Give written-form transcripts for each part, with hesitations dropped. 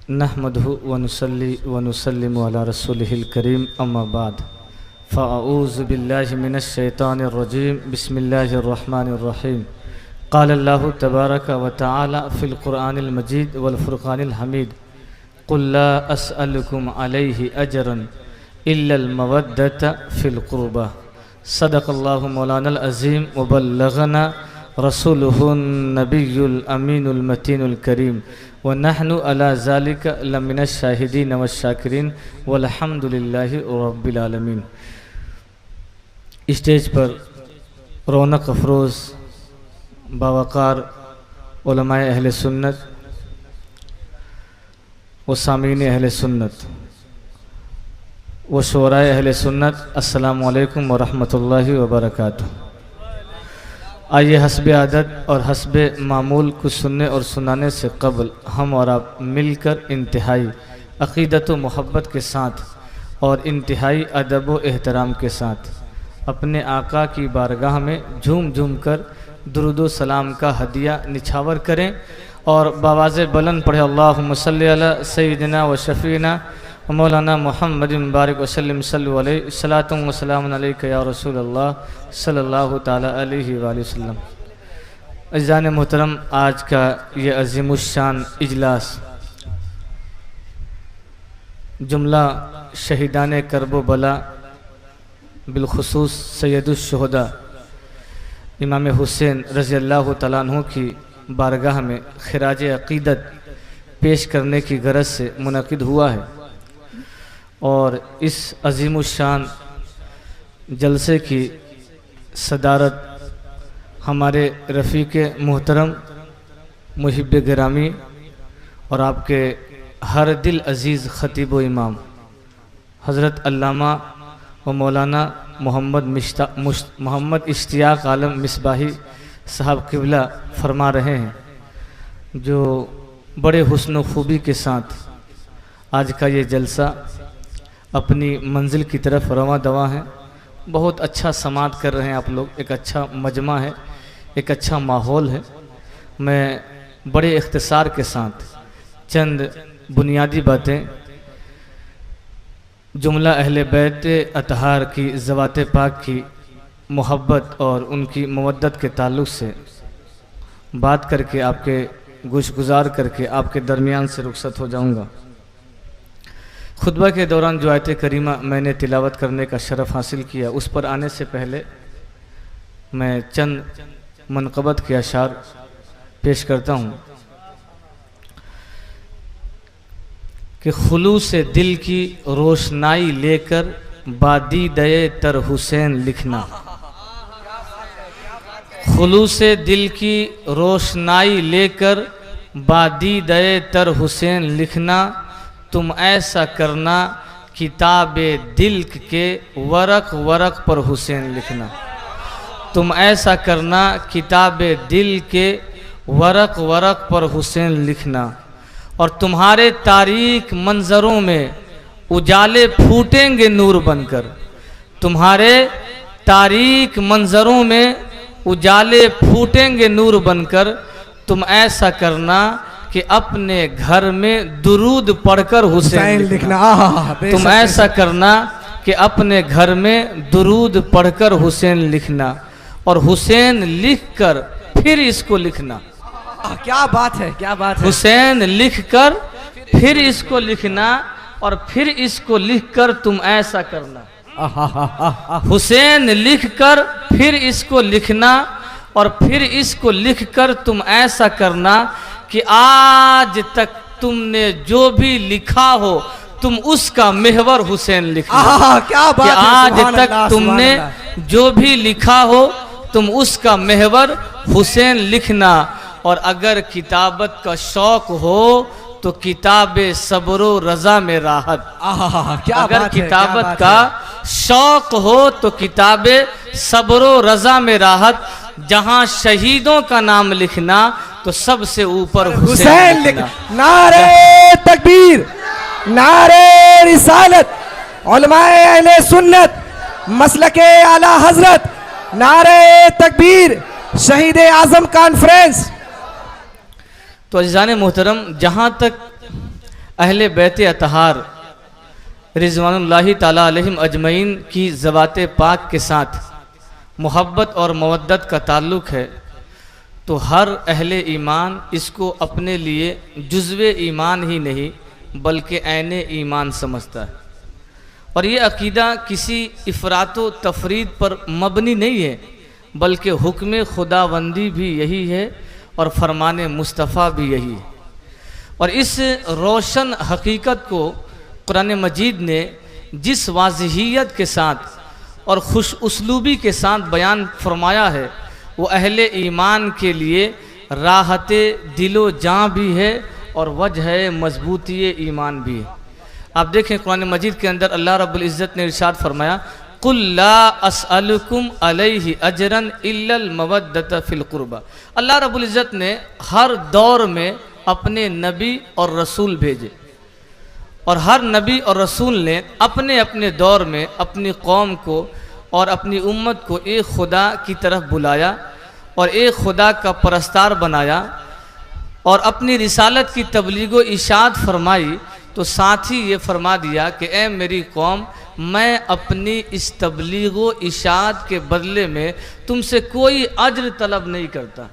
نحمده ونصلي ونسلم على رسوله الكريم اما بعد فاعوذ بالله من الشيطان الرجيم بسم الله الرحمن الرحيم قال الله تبارك وتعالى في القرآن المجيد والفرقان الحميد قل لا أسألكم عليه أجرا إلا المودة في القربى صدق الله مولانا العظيم وبلغنا رسوله النبي الأمين المتين الكريم ونحن على ذلك لمن الشاهدين والشاکرین والحمد للہ رب العالمین۔ اسٹیج پر رونق افروز باوقار علماء اہل سنت و سامعین اہل سنت و شعراء اہل سنت، السلام علیکم ورحمۃ اللہ وبرکاتہ۔ آئیے حسب عادت اور حسب معمول کچھ سننے اور سنانے سے قبل ہم اور آپ مل کر انتہائی عقیدت و محبت کے ساتھ اور انتہائی ادب و احترام کے ساتھ اپنے آقا کی بارگاہ میں جھوم جھوم کر درود و سلام کا ہدیہ نچھاور کریں اور بآواز بلند پڑھے اللہم صلی علی سیدنا و شفیعنا و مولانا محمد مبارک وسلم صلی علیہ صلاۃ و سلام علیک یا رسول اللہ صلی اللہ تعالی علیہ وآلہ وسلم۔ عزیزان محترم، آج کا یہ عظیم الشان اجلاس جملہ شہیدان کرب و بلا بالخصوص سید الشہداء امام حسین رضی اللہ تعالیٰ عنہ کی بارگاہ میں خراج عقیدت پیش کرنے کی غرض سے منعقد ہوا ہے، اور اس عظیم الشان جلسے کی صدارت ہمارے رفیق محترم محب گرامی اور آپ کے ہر دل عزیز خطیب و امام حضرت علامہ و مولانا محمد اشتیاق عالم مصباحی صاحب قبلہ فرما رہے ہیں، جو بڑے حسن و خوبی کے ساتھ آج کا یہ جلسہ اپنی منزل کی طرف رواں دواں ہیں۔ بہت اچھا سماعت کر رہے ہیں آپ لوگ، ایک اچھا مجمع ہے، ایک اچھا ماحول ہے۔ میں بڑے اختصار کے ساتھ چند بنیادی باتیں جملہ اہل بیت اطہار کی ذوات پاک کی محبت اور ان کی مودت کے تعلق سے بات کر کے آپ کے گوش گزار کر کے آپ کے درمیان سے رخصت ہو جاؤں گا۔ خطبہ کے دوران جو آیت کریمہ میں نے تلاوت کرنے کا شرف حاصل کیا، اس پر آنے سے پہلے میں چند منقبت کے اشعار پیش کرتا ہوں کہ خلوص دل کی روشنائی لے کر بادیدہ تر حسین لکھنا، خلوص دل کی روشنائی لے کر بادیدہ تر حسین لکھنا، تم ایسا کرنا کتاب دل کے ورق ورق پر حسین لکھنا، تم ایسا کرنا کتاب دل کے ورق ورق پر حسین لکھنا، اور تمہارے تاریک منظروں میں اجالے پھوٹیں گے نور بن کر، تمہارے تاریک منظروں میں اجالے پھوٹیں گے نور بن کر، تم ایسا کرنا کہ اپنے گھر میں درود پڑھ کر حسین لکھنا، تم ایسا کرنا کہ اپنے گھر میں درود پڑھ کر حسین لکھنا، اور حسین لکھ کر پھر اس کو لکھنا۔ کیا بات ہے، کیا بات ہے۔ حسین لکھ کر پھر اس کو لکھنا، اور پھر اس کو لکھ کر تم ایسا کرنا۔ حسین لکھ کر پھر اس کو لکھنا، اور پھر اس کو لکھ کر تم ایسا کرنا کہ آج تک تم نے جو بھی لکھا ہو تم اس کا محور حسین لکھنا، کیا بات کہ ہے، آج تک تم نے جو بھی لکھا ہو تم اس کا محور حسین لکھنا، اور اگر کتابت کا شوق ہو تو کتاب صبر و رضا میں راحت، اگر کتابت کا شوق ہو تو کتاب صبر و رضا میں راحت، جہاں شہیدوں کا نام لکھنا تو سب سے اوپر حسین لکھنا۔ نعرہ تکبیر، نعرہ رسالت، علماء اہل سنت، مسلک اعلی حضرت، نعرہ تکبیر، شہید اعظم کانفرنس۔ تو عزیزان محترم، جہاں تک اہل بیت اطہار رضوان اللہ تعالیٰ علیہم اجمعین کی ذوات پاک کے ساتھ محبت اور مودت کا تعلق ہے، تو ہر اہل ایمان اس کو اپنے لیے جزو ایمان ہی نہیں بلکہ عین ایمان سمجھتا ہے، اور یہ عقیدہ کسی افراط و تفرید پر مبنی نہیں ہے بلکہ حکم خداوندی بھی یہی ہے اور فرمان مصطفیٰ بھی یہی ہے۔ اور اس روشن حقیقت کو قرآن مجید نے جس واضحیت کے ساتھ اور خوش اسلوبی کے ساتھ بیان فرمایا ہے وہ اہل ایمان کے لیے راحت دل و جاں بھی ہے اور وجہ مضبوطی ایمان بھی ہے۔ آپ دیکھیں قرآن مجید کے اندر اللہ رب العزت نے ارشاد فرمایا قُلْ لَا أَسْأَلُكُمْ عَلَيْهِ أَجْرًا إِلَّا الْمَوَدَّةَ فِي الْقُرْبَى۔ اللہ رب العزت نے ہر دور میں اپنے نبی اور رسول بھیجے، اور ہر نبی اور رسول نے اپنے اپنے دور میں اپنی قوم کو اور اپنی امت کو ایک خدا کی طرف بلایا اور ایک خدا کا پرستار بنایا اور اپنی رسالت کی تبلیغ و اشاعت فرمائی، تو ساتھ ہی یہ فرما دیا کہ اے میری قوم، میں اپنی اس تبلیغ و اشاعت کے بدلے میں تم سے کوئی اجر طلب نہیں کرتا،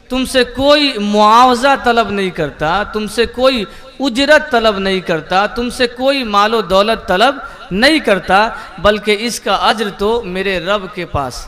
تم سے کوئی معاوضہ طلب نہیں کرتا، تم سے کوئی اجرت طلب نہیں کرتا، تم سے کوئی مال و دولت طلب نہیں کرتا، بلکہ اس کا اجر تو میرے رب کے پاس۔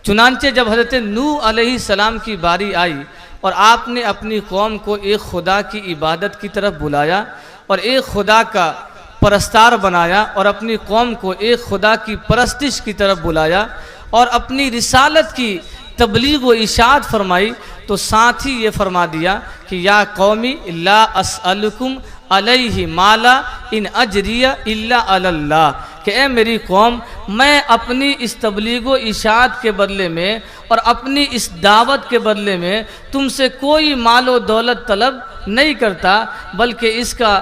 چنانچہ جب حضرت نوح علیہ السلام کی باری آئی اور آپ نے اپنی قوم کو ایک خدا کی عبادت کی طرف بلایا اور ایک خدا کا پرستار بنایا اور اپنی قوم کو ایک خدا کی پرستش کی طرف بلایا اور اپنی رسالت کی تبلیغ و اشاعت فرمائی، تو ساتھ ہی یہ فرما دیا کہ یا قومی لا اسألکم علیہ مالا ان اجریہ الا علی اللہ، کہ اے میری قوم، میں اپنی اس تبلیغ و اشاعت کے بدلے میں اور اپنی اس دعوت کے بدلے میں تم سے کوئی مال و دولت طلب نہیں کرتا، بلکہ اس کا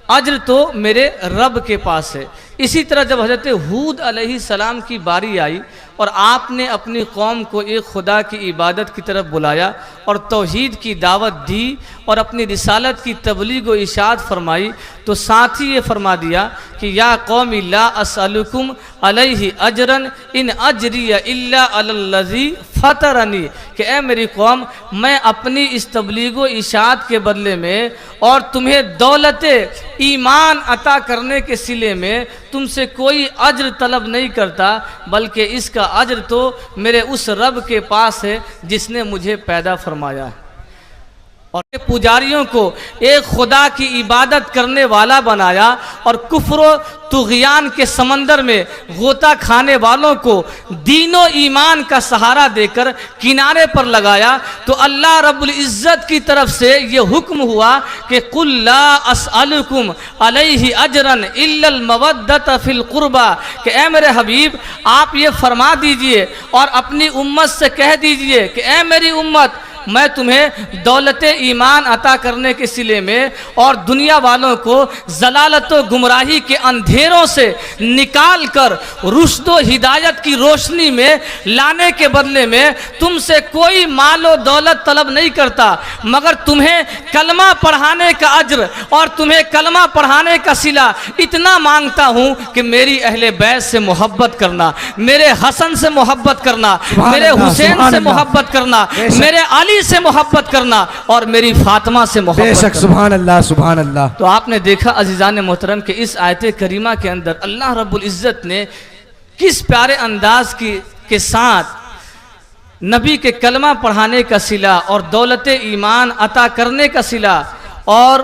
اجر تو میرے رب کے پاس ہے۔ اسی طرح جب حضرت ہود علیہ السلام کی باری آئی اور آپ نے اپنی قوم کو ایک خدا کی عبادت کی طرف بلایا اور توحید کی دعوت دی اور اپنی رسالت کی تبلیغ و اشاعت فرمائی، تو ساتھ ہی یہ فرما دیا کہ یا قوم لا اسألکم علیہ اجرا ان اجری الا علی الذی فطرنی، کہ اے میری قوم، میں اپنی اس تبلیغ و اشاعت کے بدلے میں اور تمہیں دولت ایمان عطا کرنے کے صلے میں تم سے کوئی اجر طلب نہیں کرتا، بلکہ اس کا اجر تو میرے اس رب کے پاس ہے جس نے مجھے پیدا فرمایا ہے۔ اور پجاریوں کو ایک خدا کی عبادت کرنے والا بنایا اور کفر و طغیان کے سمندر میں غوطہ کھانے والوں کو دین و ایمان کا سہارا دے کر کنارے پر لگایا، تو اللہ رب العزت کی طرف سے یہ حکم ہوا کہ قُلْ لَا أَسْأَلُكُمْ عَلَيْهِ أَجْرًا إِلَّا الْمَوَدَّةَ فِي الْقُرْبَى، کہ اے میرے حبیب، آپ یہ فرما دیجئے اور اپنی امت سے کہہ دیجئے کہ اے میری امت، میں تمہیں دولت ایمان عطا کرنے کے صلے میں اور دنیا والوں کو ضلالت و گمراہی کے اندھیروں سے نکال کر رشد و ہدایت کی روشنی میں لانے کے بدلے میں تم سے کوئی مال و دولت طلب نہیں کرتا، مگر تمہیں کلمہ پڑھانے کا اجر اور تمہیں کلمہ پڑھانے کا صلہ اتنا مانگتا ہوں کہ میری اہل بیت سے محبت کرنا، میرے حسن سے محبت کرنا، میرے حسین سے محبت کرنا، میرے علی سے محبت کرنا اور میری فاطمہ سے محبت بے شک، کرنا۔ سبحان اللہ سبحان اللہ۔ تو آپ نے دیکھا عزیزان محترم کہ اس آیت کریمہ کے اندر اللہ رب العزت نے کس پیارے انداز کے ساتھ نبی کے کلمہ پڑھانے کا صلہ اور دولت ایمان عطا کرنے کا صلہ اور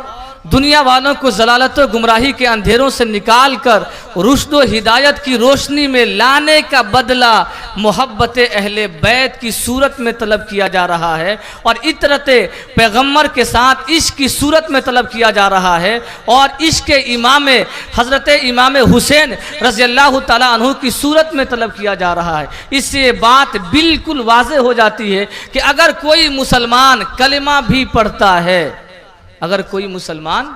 دنیا والوں کو ضلالت و گمراہی کے اندھیروں سے نکال کر رشد و ہدایت کی روشنی میں لانے کا بدلہ محبت اہل بیت کی صورت میں طلب کیا جا رہا ہے، اور اطرت پیغمبر کے ساتھ عشق کی صورت میں طلب کیا جا رہا ہے، اور عشق امام حضرت امام حسین رضی اللہ تعالیٰ عنہ کی صورت میں طلب کیا جا رہا ہے۔ اس سے یہ بات بالکل واضح ہو جاتی ہے کہ اگر کوئی مسلمان کلمہ بھی پڑھتا ہے، اگر کوئی مسلمان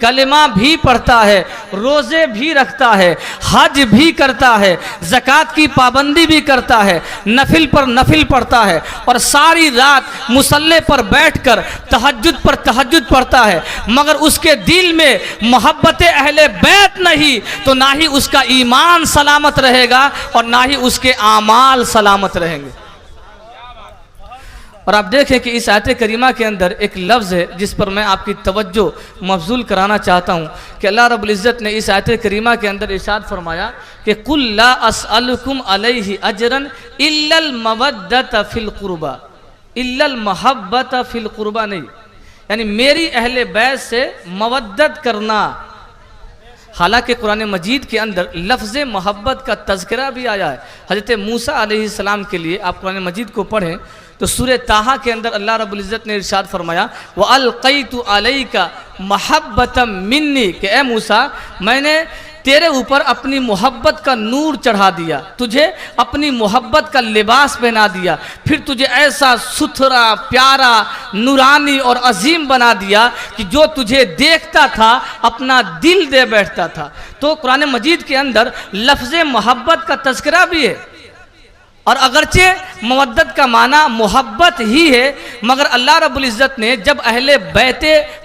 کلمہ بھی پڑھتا ہے، روزے بھی رکھتا ہے، حج بھی کرتا ہے، زکوٰۃ کی پابندی بھی کرتا ہے، نفل پر نفل پڑھتا ہے، اور ساری رات مصلی پر بیٹھ کر تہجد پر تہجد پڑھتا ہے، مگر اس کے دل میں محبت اہل بیت نہیں، تو نہ ہی اس کا ایمان سلامت رہے گا اور نہ ہی اس کے اعمال سلامت رہیں گے۔ اور آپ دیکھیں کہ اس آیت کریمہ کے اندر ایک لفظ ہے جس پر میں آپ کی توجہ مبذول کرانا چاہتا ہوں کہ اللہ رب العزت نے اس آیت کریمہ کے اندر ارشاد فرمایا کہ قُلْ لَا أَسْأَلُكُمْ عَلَيْهِ أَجْرًا إِلَّا الْمَوَدَّةَ فِي الْقُرْبَى، إِلَّا الْمَحَبَّةَ فِي الْقُرْبَى نہیں، یعنی میری اہل بیت سے مودت کرنا۔ حالانکہ قرآن مجید کے اندر لفظ محبت کا تذکرہ بھی آیا ہے۔ حضرت موسیٰ علیہ السلام کے لیے آپ قرآن مجید کو پڑھیں تو سورہ طٰہٰ کے اندر اللہ رب العزت نے ارشاد فرمایا وَأَلْقَيْتُ عَلَيْكَ مَحَبَّةً مِّنِّي کہ اے موسیٰ میں نے تیرے اوپر اپنی محبت کا نور چڑھا دیا، تجھے اپنی محبت کا لباس پہنا دیا، پھر تجھے ایسا ستھرا پیارا نورانی اور عظیم بنا دیا کہ جو تجھے دیکھتا تھا اپنا دل دے بیٹھتا تھا۔ تو قرآن مجید کے اندر لفظ محبت کا تذکرہ بھی ہے، اور اگرچہ مودت کا معنی محبت ہی ہے، مگر اللہ رب العزت نے جب اہل بیت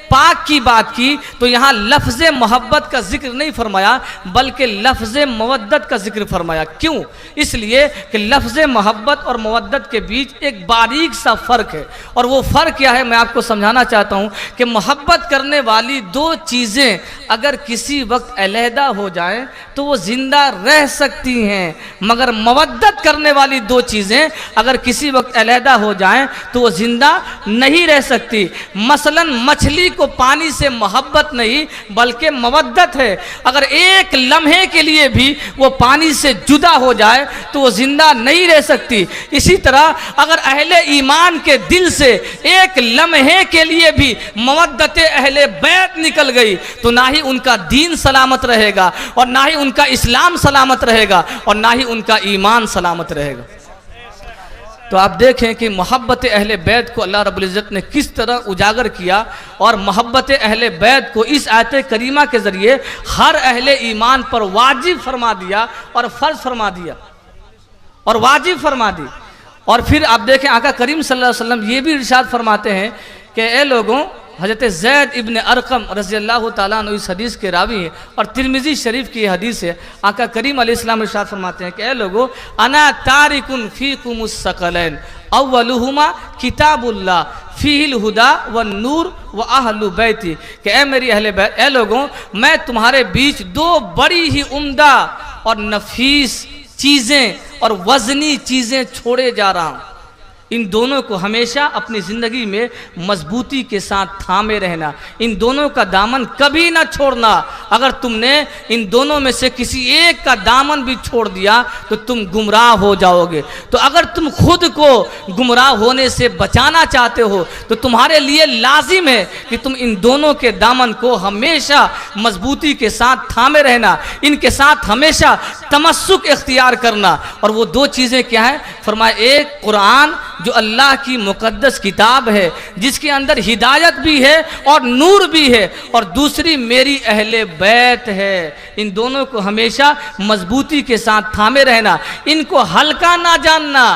پاک کی بات کی تو یہاں لفظ محبت کا ذکر نہیں فرمایا بلکہ لفظ مودت کا ذکر فرمایا۔ کیوں؟ اس لیے کہ لفظ محبت اور مودت کے بیچ ایک باریک سا فرق ہے، اور وہ فرق کیا ہے میں آپ کو سمجھانا چاہتا ہوں کہ محبت کرنے والی دو چیزیں اگر کسی وقت علیحدہ ہو جائیں تو وہ زندہ رہ سکتی ہیں، مگر مودت کرنے والی دو چیزیں اگر کسی وقت علیحدہ ہو جائیں تو وہ زندہ نہیں رہ سکتی۔ مثلا مچھلی کو پانی سے محبت نہیں بلکہ مودت ہے، اگر ایک لمحے کے لیے بھی وہ پانی سے جدا ہو جائے تو وہ زندہ نہیں رہ سکتی۔ اسی طرح اگر اہل ایمان کے دل سے ایک لمحے کے لیے بھی مودت اہل بیت نکل گئی تو نہ ہی ان کا دین سلامت رہے گا اور نہ ہی ان کا اسلام سلامت رہے گا اور نہ ہی ان کا ایمان سلامت رہے گا۔ تو آپ دیکھیں کہ محبت اہل بیت کو اللہ رب العزت نے کس طرح اجاگر کیا، اور محبت اہل بیت کو اس آیت کریمہ کے ذریعے ہر اہل ایمان پر واجب فرما دیا اور فرض فرما دیا اور واجب فرما دی۔ اور پھر آپ دیکھیں آقا کریم صلی اللہ علیہ وسلم یہ بھی ارشاد فرماتے ہیں کہ اے لوگوں، حضرت زید ابن ارقم رضی اللہ تعالیٰ عنہ اس حدیث کے راوی ہیں اور ترمذی شریف کی یہ حدیث ہے، آقا کریم علیہ السلام ارشاد فرماتے ہیں کہ اے لوگو انا تارکن فیکم الثقلین اولہما کتاب اللہ فیہ الہدی والنور واہل بیتی کہ اے میری اہل بیت، اے لوگوں میں تمہارے بیچ دو بڑی ہی عمدہ اور نفیس چیزیں اور وزنی چیزیں چھوڑے جا رہا ہوں، ان دونوں کو ہمیشہ اپنی زندگی میں مضبوطی کے ساتھ تھامے رہنا، ان دونوں کا دامن کبھی نہ چھوڑنا۔ اگر تم نے ان دونوں میں سے کسی ایک کا دامن بھی چھوڑ دیا تو تم گمراہ ہو جاؤ گے۔ تو اگر تم خود کو گمراہ ہونے سے بچانا چاہتے ہو تو تمہارے لیے لازم ہے کہ تم ان دونوں کے دامن کو ہمیشہ مضبوطی کے ساتھ تھامے رہنا، ان کے ساتھ ہمیشہ تمسک اختیار کرنا۔ اور وہ دو چیزیں کیا ہیں؟ فرمایا ایک قرآن جو اللہ کی مقدس کتاب ہے جس کے اندر ہدایت بھی ہے اور نور بھی ہے، اور دوسری میری اہل بیت ہے۔ ان دونوں کو ہمیشہ مضبوطی کے ساتھ تھامے رہنا، ان کو ہلکا نہ جاننا،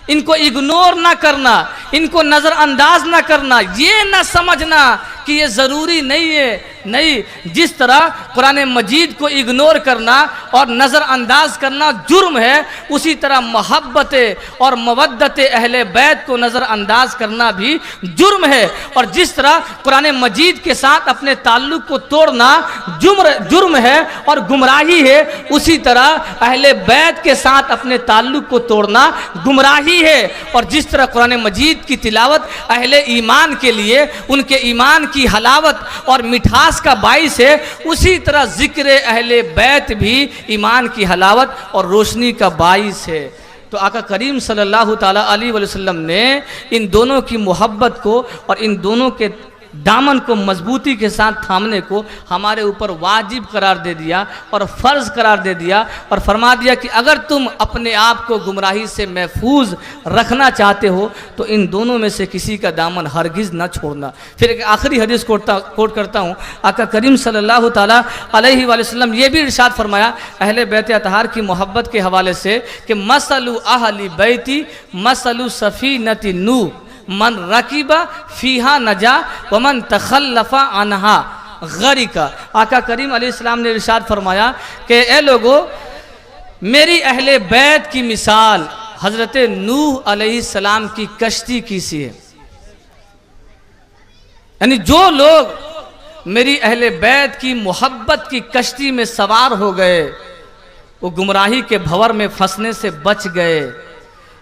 ان کو اگنور نہ کرنا، ان کو نظر انداز نہ کرنا، یہ نہ سمجھنا کہ یہ ضروری نہیں ہے۔ نہیں، جس طرح قرآن مجید کو اگنور کرنا اور نظر انداز کرنا جرم ہے، اسی طرح محبت اور مودت اہل بیت کو نظر انداز کرنا بھی جرم ہے۔ اور جس طرح قرآن مجید کے ساتھ اپنے تعلق کو توڑنا جرم ہے اور گمراہی ہے، اسی طرح اہل بیت کے ساتھ اپنے تعلق کو توڑنا گمراہی ہے۔ اور جس طرح قرآن مجید کی تلاوت اہل ایمان کے لیے ان کے ایمان کی حلاوت اور مٹھاس کا باعث ہے، اسی طرح ذکر اہل بیت بھی ایمان کی حلاوت اور روشنی کا باعث ہے۔ تو آقا کریم صلی اللہ تعالیٰ علیہ وسلم نے ان دونوں کی محبت کو اور ان دونوں کے دامن کو مضبوطی کے ساتھ تھامنے کو ہمارے اوپر واجب قرار دے دیا اور فرض قرار دے دیا، اور فرما دیا کہ اگر تم اپنے آپ کو گمراہی سے محفوظ رکھنا چاہتے ہو تو ان دونوں میں سے کسی کا دامن ہرگز نہ چھوڑنا۔ پھر ایک آخری حدیث کوٹ کرتا ہوں، آقا کریم صلی اللہ تعالیٰ علیہ وآلہ وسلم یہ بھی ارشاد فرمایا اہل بیت اطہار کی محبت کے حوالے سے کہ مثل اہل بیتی مثل سفینۃ نوح من رکب فیہا نجا ومن تخلف عنہا غرق۔ آقا کریم علیہ السلام نے ارشاد فرمایا کہ اے لوگو، میری اہل بیت کی مثال حضرت نوح علیہ السلام کی کشتی کی سی ہے، یعنی جو لوگ میری اہل بیت کی محبت کی کشتی میں سوار ہو گئے وہ گمراہی کے بھنور میں پھنسنے سے بچ گئے،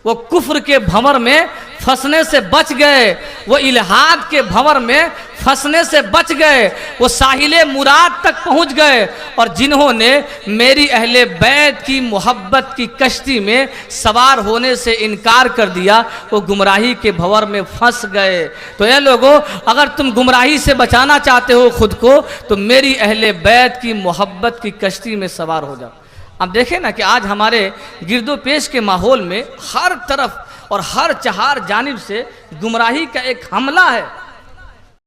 وہ کفر کے بھنور میں پھنسنے سے بچ گئے، وہ الحاد کے بھنور میں پھنسنے سے بچ گئے، وہ ساحل مراد تک پہنچ گئے، اور جنہوں نے میری اہل بیت کی محبت کی کشتی میں سوار ہونے سے انکار کر دیا وہ گمراہی کے بھنور میں پھنس گئے۔ تو اے لوگو، اگر تم گمراہی سے بچانا چاہتے ہو خود کو تو میری اہل بیت کی محبت کی کشتی میں سوار ہو جاؤ۔ اب دیکھیں نا کہ آج ہمارے گرد و پیش کے ماحول میں ہر طرف اور ہر چہار جانب سے گمراہی کا ایک حملہ ہے۔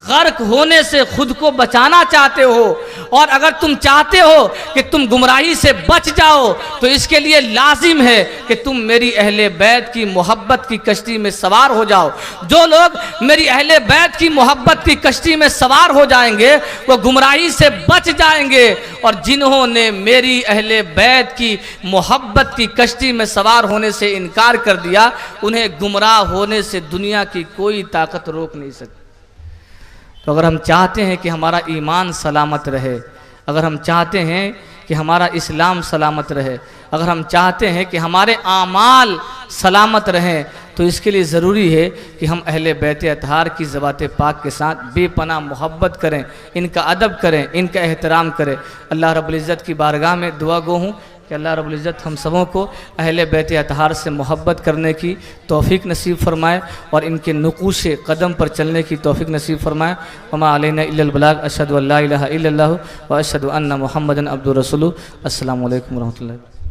غرق ہونے سے خود کو بچانا چاہتے ہو، اور اگر تم چاہتے ہو کہ تم گمراہی سے بچ جاؤ تو اس کے لیے لازم ہے کہ تم میری اہل بیت کی محبت کی کشتی میں سوار ہو جاؤ۔ جو لوگ میری اہل بیت کی محبت کی کشتی میں سوار ہو جائیں گے وہ گمراہی سے بچ جائیں گے، اور جنہوں نے میری اہل بیت کی محبت کی کشتی میں سوار ہونے سے انکار کر دیا انہیں گمراہ ہونے سے دنیا کی کوئی طاقت روک نہیں سکتی۔ تو اگر ہم چاہتے ہیں کہ ہمارا ایمان سلامت رہے، اگر ہم چاہتے ہیں کہ ہمارا اسلام سلامت رہے، اگر ہم چاہتے ہیں کہ ہمارے اعمال سلامت رہیں، تو اس کے لیے ضروری ہے کہ ہم اہل بیت اطہار کی ذوات پاک کے ساتھ بے پناہ محبت کریں، ان کا ادب کریں، ان کا احترام کریں۔ اللہ رب العزت کی بارگاہ میں دعا گو ہوں کہ اللہ رب العزت ہم سبوں کو اہل بیت اطہار سے محبت کرنے کی توفیق نصیب فرمائے اور ان کے نقوش قدم پر چلنے کی توفیق نصیب فرمائے۔ وما علینا الا البلاغ، اشہد ان لا الہ الا اللہ و اشہد ان محمدا عبدہ ورسولہ۔ السلام علیکم ورحمۃ اللہ۔